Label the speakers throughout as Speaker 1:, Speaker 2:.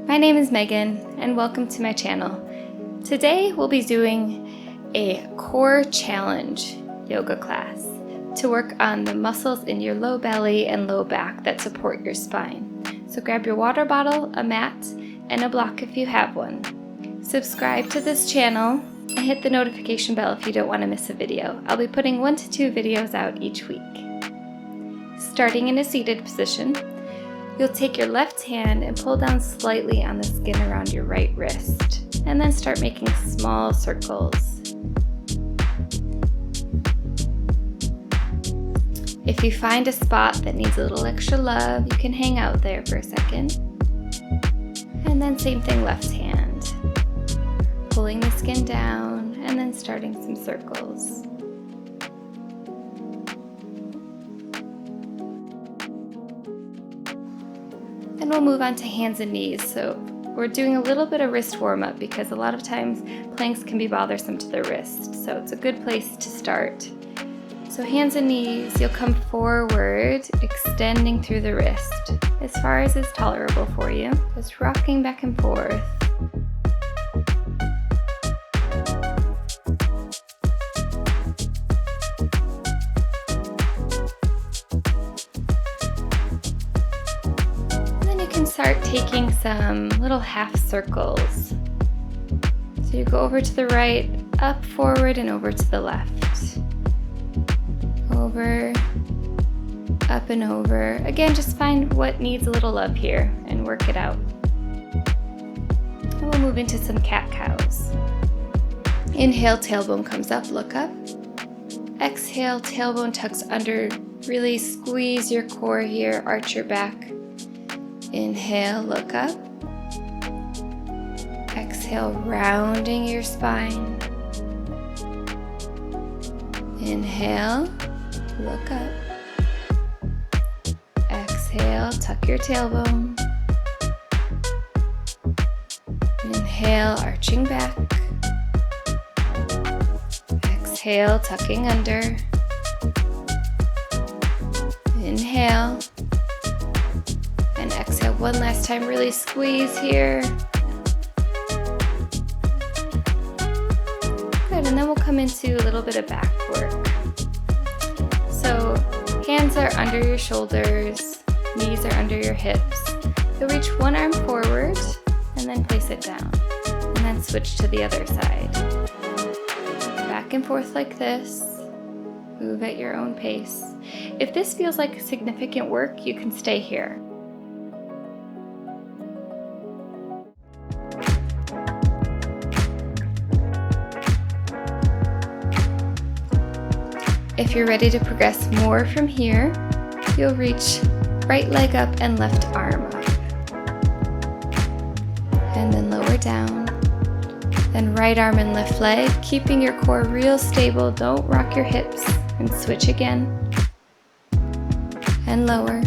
Speaker 1: My name is Megan and welcome to my channel. Today we'll be doing a core challenge yoga class to work on the muscles in your low belly and low back that support your spine. So grab your water bottle, a mat, and a block if you have one. Subscribe to this channel and hit the notification bell if you don't want to miss a video. I'll be putting 1 to 2 videos out each week. Starting in a seated position, you'll take your left hand and pull down slightly on the skin around your right wrist, and then start making small circles. If you find a spot that needs a little extra love, you can hang out there for a second. And then same thing, left hand. Pulling the skin down and then starting some circles. Then we'll move on to hands and knees. So we're doing a little bit of wrist warm up because a lot of times planks can be bothersome to the wrist. So it's a good place to start. So hands and knees, you'll come forward, extending through the wrist as far as is tolerable for you. Just rocking back and forth. Start taking some little half circles. So you go over to the right, up, forward, and over to the left. Over, up and over. Again, just find what needs a little love here and work it out. And we'll move into some cat-cows. Inhale, tailbone comes up, look up. Exhale, tailbone tucks under. Really squeeze your core here, arch your back. Inhale, look up. Exhale, rounding your spine. Inhale, look up. Exhale, tuck your tailbone. Inhale, arching back. Exhale, tucking under. Inhale. And exhale one last time, really squeeze here. Good, and then we'll come into a little bit of back work. So hands are under your shoulders, knees are under your hips. You'll reach one arm forward and then place it down. And then switch to the other side. Back and forth like this. Move at your own pace. If this feels like significant work, you can stay here. If you're ready to progress more from here, you'll reach right leg up and left arm up. And then lower down. Then right arm and left leg, keeping your core real stable. Don't rock your hips. And switch again. And lower.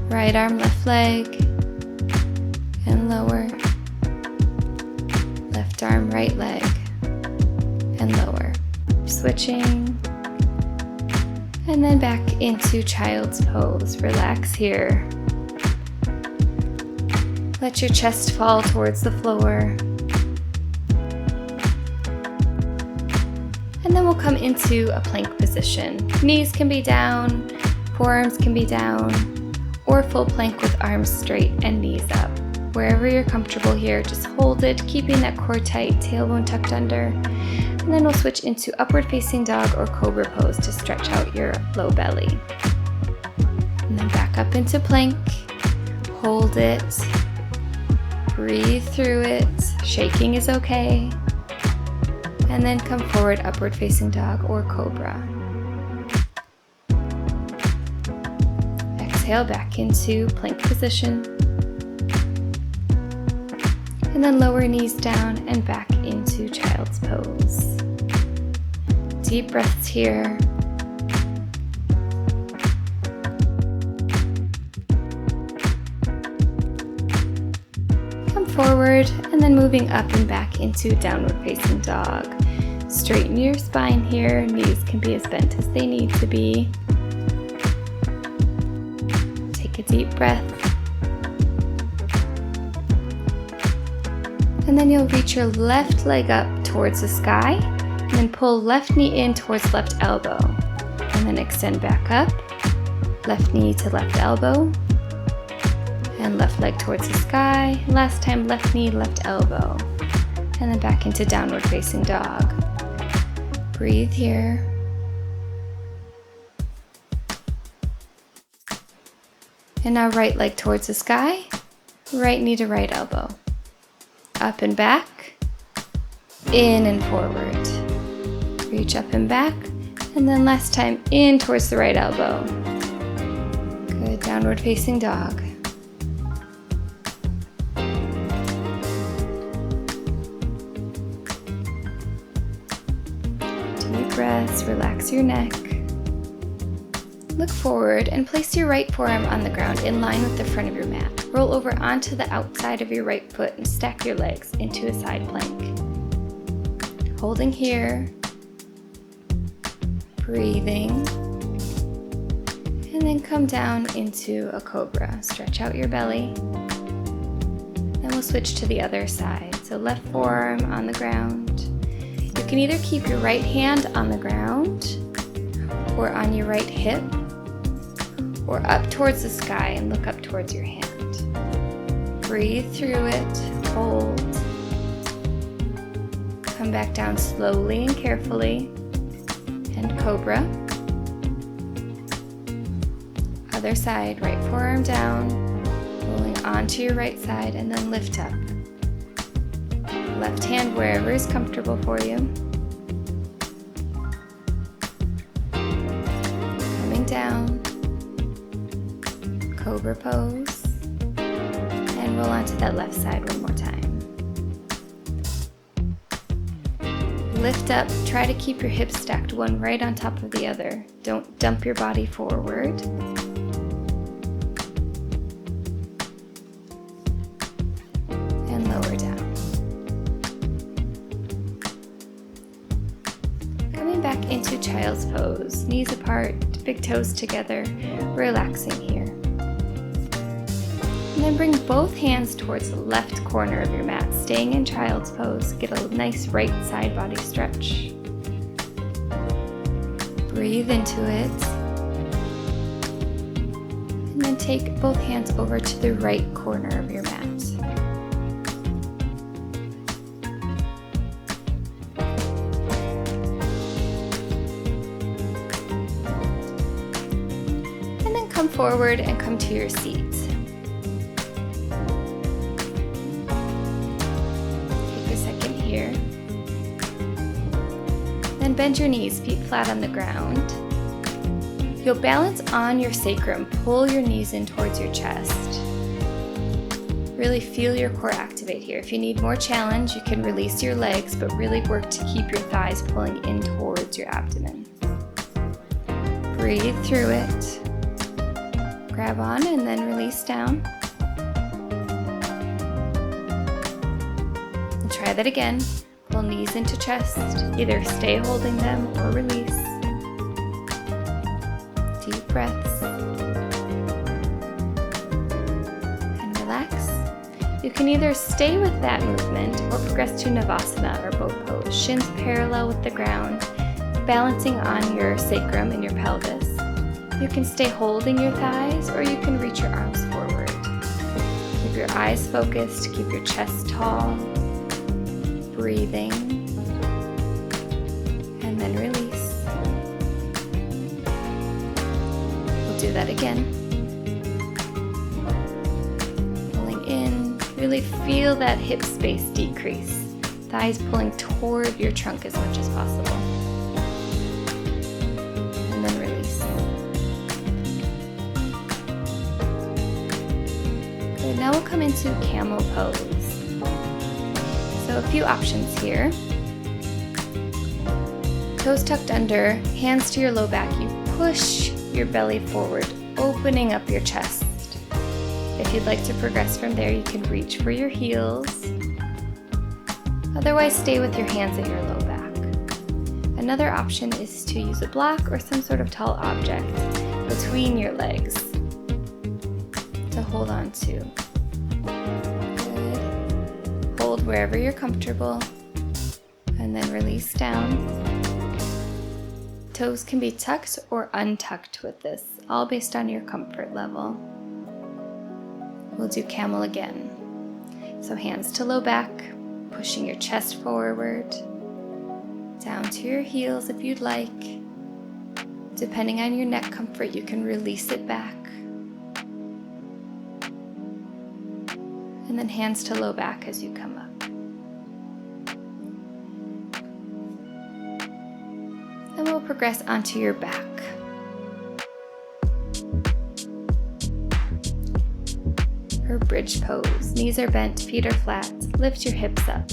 Speaker 1: Right arm, left leg. And lower. Left arm, right leg. And lower. Switching, and then back into child's pose. Relax here. Let your chest fall towards the floor. And then we'll come into a plank position. Knees can be down, forearms can be down, or full plank with arms straight and knees up. Wherever you're comfortable here, just hold it, keeping that core tight, tailbone tucked under. And then we'll switch into upward facing dog or cobra pose to stretch out your low belly. And then back up into plank. Hold it. Breathe through it. Shaking is okay. And then come forward, upward facing dog or cobra. Exhale back into plank position. And then lower knees down and back into child's pose. Deep breaths here. Come forward and then moving up and back into downward facing dog. Straighten your spine here. Knees can be as bent as they need to be. Take a deep breath. And then you'll reach your left leg up towards the sky, and then pull left knee in towards left elbow. And then extend back up, left knee to left elbow, and left leg towards the sky. Last time, left knee, left elbow. And then back into downward facing dog. Breathe here. And now right leg towards the sky, right knee to right elbow. Up and back, in and forward. Reach up and back, and then last time in towards the right elbow. Good, downward facing dog. Deep breaths, relax your neck. Look forward and place your right forearm on the ground in line with the front of your mat. Roll over onto the outside of your right foot and stack your legs into a side plank. Holding here, breathing, and then come down into a cobra. Stretch out your belly. Then we'll switch to the other side. So left forearm on the ground. You can either keep your right hand on the ground or on your right hip, or up towards the sky and look up towards your hand. Breathe through it, hold. Come back down slowly and carefully, and cobra. Other side, right forearm down, rolling onto your right side, and then lift up. Left hand wherever is comfortable for you. Coming down. Cobra pose, and roll onto that left side one more time. Lift up, try to keep your hips stacked one right on top of the other. Don't dump your body forward. And lower down. Coming back into child's pose, knees apart, big toes together, relaxing here. And then bring both hands towards the left corner of your mat, staying in child's pose. Get a nice right side body stretch. Breathe into it. And then take both hands over to the right corner of your mat. And then come forward and come to your seat. Here. Then bend your knees, feet flat on the ground. You'll balance on your sacrum, pull your knees in towards your chest. Really feel your core activate here. If you need more challenge, you can release your legs, but really work to keep your thighs pulling in towards your abdomen. Breathe through it. Grab on and then release down. Try that again. Pull knees into chest. Either stay holding them or release. Deep breaths. And relax. You can either stay with that movement or progress to Navasana or boat pose. Shins parallel with the ground, balancing on your sacrum and your pelvis. You can stay holding your thighs or you can reach your arms forward. Keep your eyes focused, keep your chest tall. Breathing, and then release. We'll do that again. Pulling in, really feel that hip space decrease. Thighs pulling toward your trunk as much as possible. And then release. Good, now we'll come into camel pose. So a few options here. Toes tucked under, hands to your low back. You push your belly forward, opening up your chest. If you'd like to progress from there, you can reach for your heels. Otherwise, stay with your hands at your low back. Another option is to use a block or some sort of tall object between your legs to hold on to. Good. Hold hold wherever you're comfortable, and then release down. Toes can be tucked or untucked with this, all based on your comfort level. We'll do camel again. So hands to low back, pushing your chest forward, down to your heels if you'd like. Depending on your neck comfort, you can release it back. And then hands to low back as you come up. And we'll progress onto your back. For bridge pose, knees are bent, feet are flat, lift your hips up.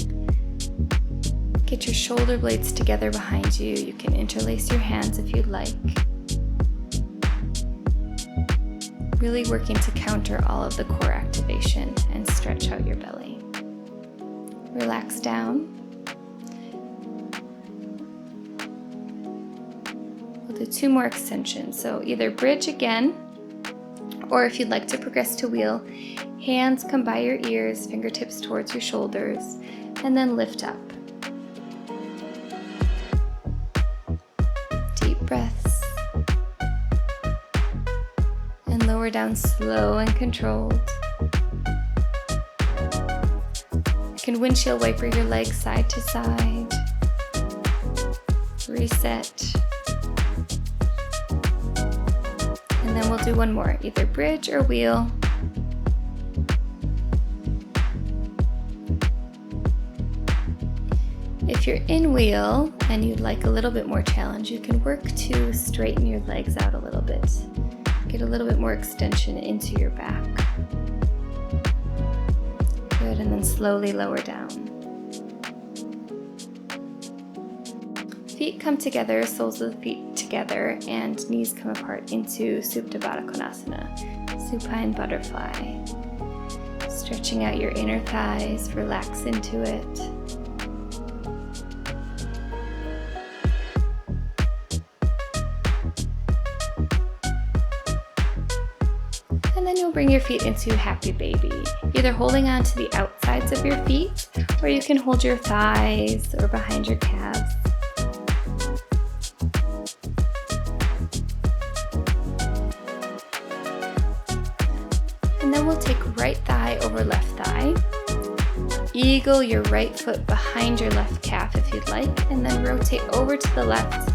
Speaker 1: Get your shoulder blades together behind you. You can interlace your hands if you'd like. Really working to counter all of the core activation and stretch out your belly. Relax down. We'll do 2 more extensions. So either bridge again, or if you'd like to progress to wheel, hands come by your ears, fingertips towards your shoulders, and then lift up. Deep breaths. And lower down slow and controlled. You can windshield wiper your legs side to side. Reset. And then we'll do 1 more, either bridge or wheel. If you're in wheel and you'd like a little bit more challenge, you can work to straighten your legs out a little bit. Get a little bit more extension into your back. Good, and then slowly lower down. Feet come together, soles of the feet together, and knees come apart into Supta Baddha Konasana, supine butterfly. Stretching out your inner thighs, relax into it. And then you'll bring your feet into happy baby, either holding on to the outsides of your feet, or you can hold your thighs or behind your calves. And then we'll take right thigh over left thigh. Eagle your right foot behind your left calf if you'd like, and then rotate over to the left,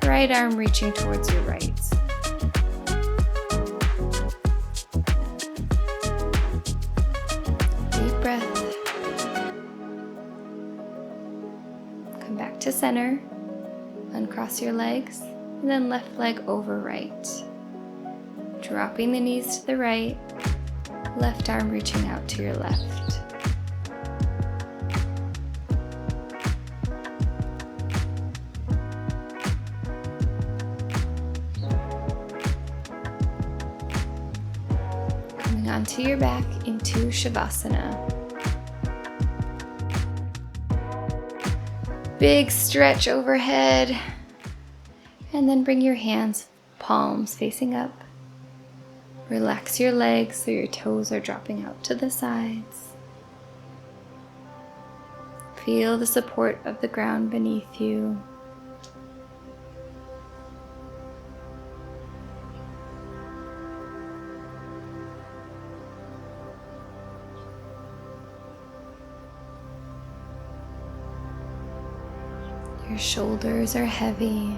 Speaker 1: right arm reaching towards your right. Deep breath. Come back to center. Uncross your legs, and then left leg over right. Dropping the knees to the right, left arm reaching out to your left. Coming onto your back into Shavasana. Big stretch overhead, and then bring your hands, palms facing up. Relax your legs so your toes are dropping out to the sides. Feel the support of the ground beneath you. Your shoulders are heavy.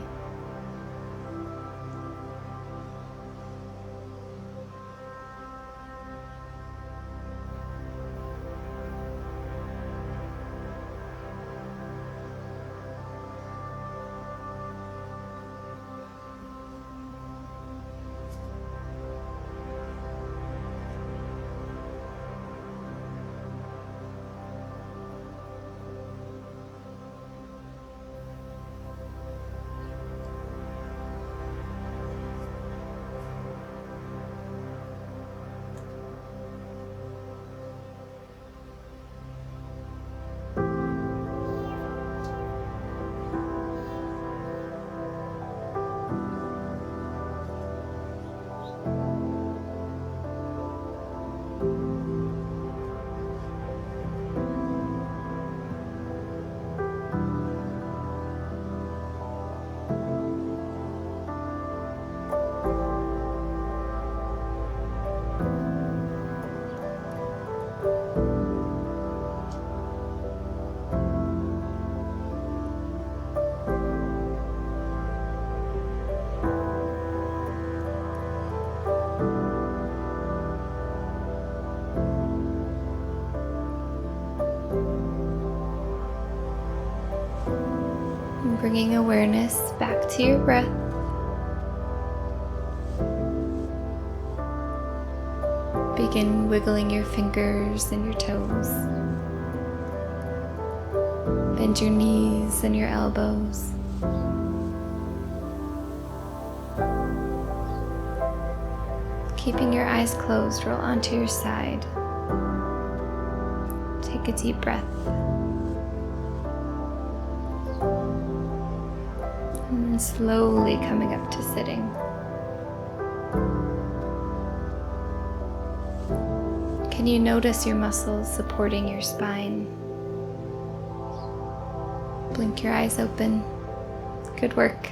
Speaker 1: Bringing awareness back to your breath. Begin wiggling your fingers and your toes. Bend your knees and your elbows. Keeping your eyes closed, roll onto your side. Take a deep breath. And then slowly coming up to sitting. Can you notice your muscles supporting your spine? Blink your eyes open. Good work.